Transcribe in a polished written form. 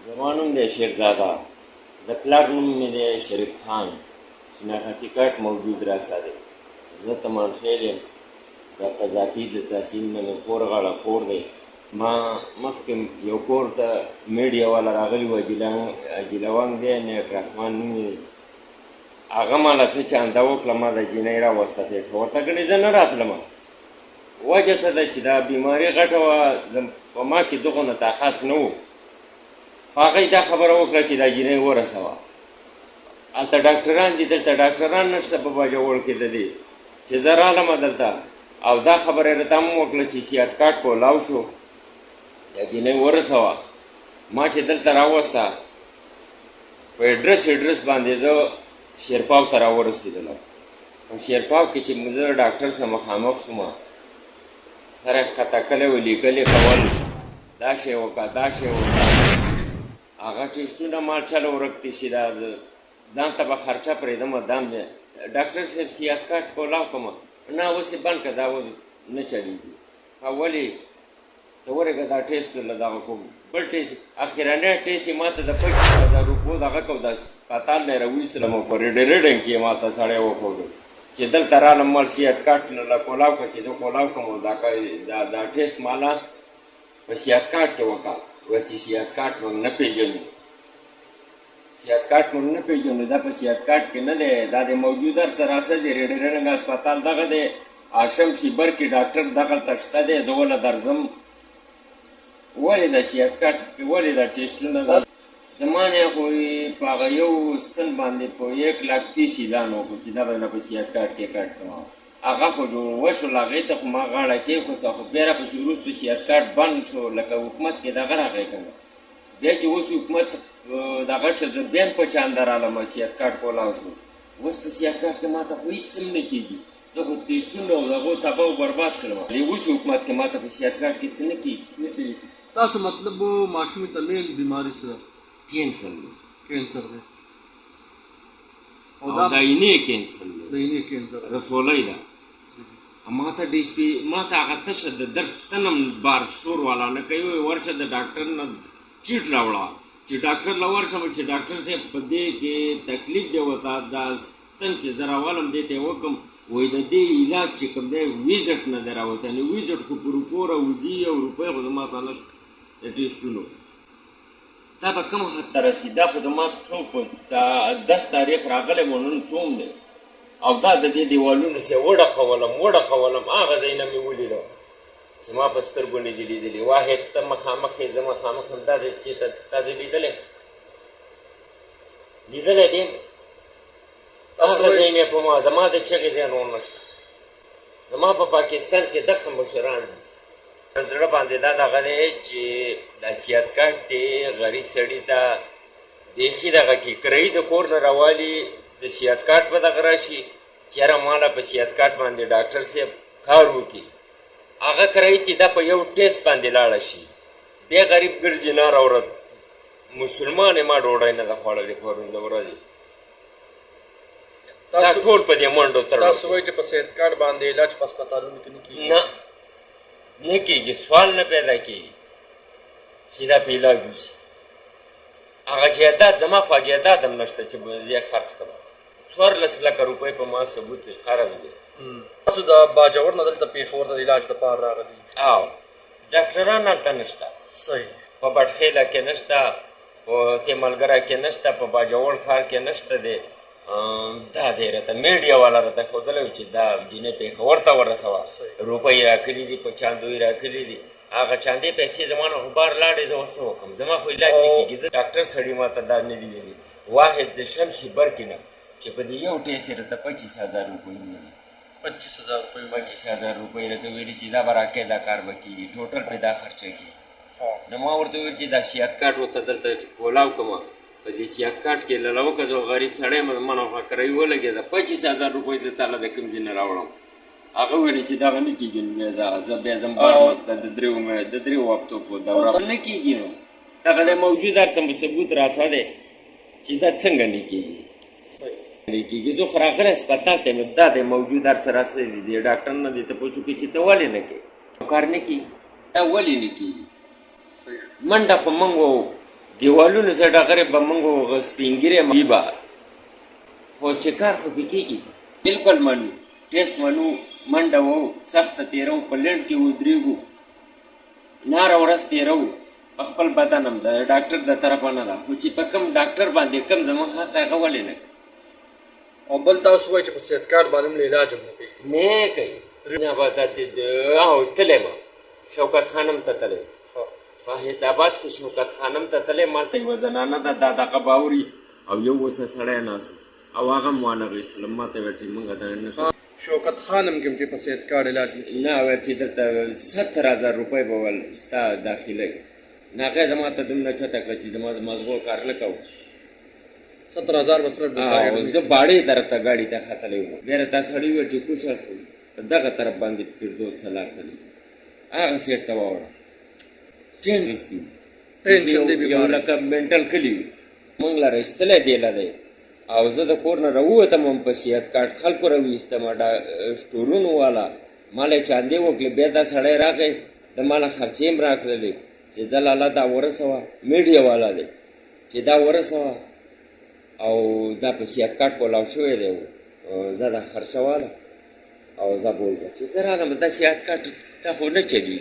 زما نوم دی شیرزاده، د پلار نوم مې دی شریف خان. شناختی کارت موجود راسره دی. زه تمانخیل یم، د قذافي د تحصیل نه مې کور غاړه کور دی. ما مخکې یو کور ته میډیا والا راغلي وو، اجیلوانګ دی، نیک رحمان نوم یې. هغه ماله څه چانده وکړه، ما د جینۍ راوسته پېښور ته، ګنې زه نه راتلم. وجه څه ده چې دا بیماري غټه وه، په ما کې دغونه طاقت نه و. هغې دا خبره وکړه چې دا جینۍ ورسوه. هلته ډاکټران دي، دلته ډاکټران نشته په باجوړ کې د دې چې زه رالم دلته. او دا خبره یې راته هم وکړه چې سیاد کارت کولاو شو، دا جینۍ ورسوه. ما چې دلته راوسته په اډرس باندې زه شیرپاو ته راورسېدلم. په شیرپاو کې چې زه ډاکټر سره مخامخ شوم، سره یې ښکته کلی و، لیکل یې کول، دا شی وکړه دا شی وکړه. هغه ټېسټونه ما چله ورک دي چې دا ځان ته به خرچه پرېږدم. دا ډاکټر صاحب سیاد کارت کولاو کړم، نه اوس یې بند کړه، دا اوس نه چلېږي. ولې ته ورېږه دا ټېسټ له دغه کوم بل ټېسټ، اخرنی ټېسټ یې ما ته د 25,000 روپو دغه کو، د هسپتال نه یې راویستلم او په ریډنګ کې یې ما ته سړی وښودو چې دلته رالم، مال سیاد کارت له کولاو کړه چې زه کولاو کړم. دا ټېسټ ماله په سیاد کارت کې وکړه. وایي چې سیاد کارت موږ نه پېژنو، سیاد کارت موږ نه پېژنو، دا په سیاد کارت کې نه دی، دا د موجود هر څه راسه دی. ریډنګ هسپتال دغه دی، هاشم شیبر کې ډاکټر دغلته شته دی، زه وله درځم. ولې دا سیاد کارت ولې دا ټېسټونه زما نه خو یې په هغه یو ستن باندې په 1,30,000 اعلان وکړو چې دا به نه په سیاد کارت کې کارت کوم. هغه خو جوړ وشول، هغې ته خو ما غاړه کېښوده، خو بیا راپسې وروسته سیاد کارت بند شو، لکه حکومت کې دغه راغی که نه. بیا چې اوس حکومت دغه شو، زه بیا هم په چانده رالم، سیاد کارت کولاو شو. اوس په سیاد کارت کې ما ته خو هېڅ هم نه کېږي، زه خو ټېسټونه او دغو تباه او برباد کړم. اوس حکومت کې ما ته په سیاد کارت کې څه نه کېږي. تاسو مطلب ماشومې ته مین بیماري څه ده؟ کینسر دی، کینسر دی، او داینې کینسر دی، داینې کینسر رسولۍ ده. ما ته ما ته هغه تشه د درس تنم بار سټور والا نه کوي، ورشه د ډاکټر نه چیټ راوړه چې ډاکټر له ورشم چې ډاکټر صاحب په دې کې تکلیف دی ورته، دا ستن چې زه راولم دې ته یې وکړم. وایي د دې علاج چې کوم دی ویزټ نه دی راوتلی، ویزټ خو په روپو راوځي او روپۍ خو زما ته نشته د ټېسټونو. دا به کوم حد ته رسي؟ دا خو زما څوک په 10 تاریخ راغلی مو، نن څوم دی؟ او دا د دې دیوالونو سې وډقولم، هغه ځایونه مې ولیدل چې ما په سترګو نه دي لیدلي. واحد ته مخامخ یې، زه مخامخ یم، دا ځای چې تا ځای لیدلی دی؟ هغه ځای نه په ما، زما د چغې ځای نور نشته. زما په پاکستان کې دغه مشران دي، زړه باندې دا دغه دی چې دا سیاد کارت دی، غریب سړي ته بیخي دغه کې کرایي د کور نه راوالي، د سیاد کارت به دغه راشي چې یاره ماله په سیاد کارت باندې ډاکټر صاحب کار وکړي. هغه کرایي کې دا په یو ټېسټ باندې لاړه شي، بیا غریب ګرځي ناره ورځ. مسلمان یې ما ډوډۍ نه ده خوړلې پرون د ورځې. دا ټول په دې منډو تړلو. تاسو وایئ چې په سیاد کارت باندې علاج په هسپتالونو کې نه کېږي؟ نه کېږي، سوال نه پیدا کېږي چې دا په علاج وشي. هغه جایداد زما خوا جایداد هم نشته چې زه خرڅ کړم. 14 لکه روپۍ په ما ثبوت قرض دی. تاسو د باجوړ نه دلته پېښور ته د علاج لپاره راغلي؟ او ډاکټران هلته نشته، صحیح. په بټخیله کې نشته، په تیملګره کې نشته، په باجوړ ښار کې نشته دی. دا ځای راته میډیا والا راته ښودلی و چې دا جینۍ پېښور ته ورسوه، روپۍ راکلي دي، په چاندوی راکلي دي. هغه چاندې پیسې زما نه خو بار لاړې، زه اوس څه وکړم؟ زما خو علاج نه کېږي. زه ډاکټر سړي ما ته دا نه دي ویلي. واحد د شمشیبر کې نه چې په دې یو ټېسټ یې راته 25,000 روپۍ ویلي. 25,000 روپۍ راته ویلي چې دا به راکې، دا کار به کېږي، ټوټل پرې دا خرچه کېږي. نو ما ورته وویل چې دا سیاد کارت ورته دلته کولاو کړم، په دې سیاد کارت کې له وکړه، زه غریب سړی یم، ما نه خوا کرایي ولګېده، 25,000 روپۍ زه تاله د کوم ځای نه راوړم. هغه ویلې چې دغه نه کېږي. نو زه بیا ځم بار وخت ته د 3 هفتو په دوره نه کېږي. نو دغه د موجود هر څه ثبوت راته دی چې دا څنګه نه کېږي. کېږي زه خو راغلی هسپتال ته، نو دا د موجود هر څه راسره دي، ډاکټر نه دې تپوس وکړي چې ته ولې نه کوې، کار نه کېږي. دا ولې نه کېږي؟ منډه خو موږ دیوالونو څه ډغرې به موږ سپین ږیرې به خو چې کار خو پې کېږي بلکل منو ټیسټ منو منډه وو سخته تېرو په لنډ کې ودرېږو ناره ورځ تېرو په خپل بدن هم د ډاکټر د طرفه نه ده خو چې په کوم ډاکټر باندې کوم زموږ حق هغه ولې نه او بل تاسو وایي چې په صحت کارت باندې هم علاج هم نه کوي نه کوي نه به او تللی ما شوکت خانم ته تللی په حیدرآباد کې شوکت خانم ته تللی مالته یوه زنانه ده دا دغه باوري او یو اوسه سړی ناست او هغه هم وانه غېستلم ما ته ویل چې موږ ته نه شوکت خان هم کوم چې په صحت کارت علاج نه کوي نه ویل چې درته 70,000 روپۍ به ول ستا داخله نه هغې زما ته دومره چوته کړه چې زما د مزغو کار نه کوو 70,000 به صرف زه باړې طرف ته ګاډي ته ختلی وم بیا راته سړي وویل چې کوشش دغه طرف باندې فردوس ته لار تللی هغه سیټ ته واوړه یو لکه منټل کلي وي موږ له ایستلی دیله دی او زه د کور نه راووتم هم په صحت کارت خلکو راویستم سټورونو والا ما له چاندې وکړې بیا دا سړی راغی د ما له خرچې هم راکړلې چې ځه لاله دا ورسوه میډیا والا دی چې دا ورسوه او دا په صحت کارت کولاو شوی دی زه دا خرچه واله او زه بوځه چې زه رالم دا صحت کارت ته خو نه چلېږي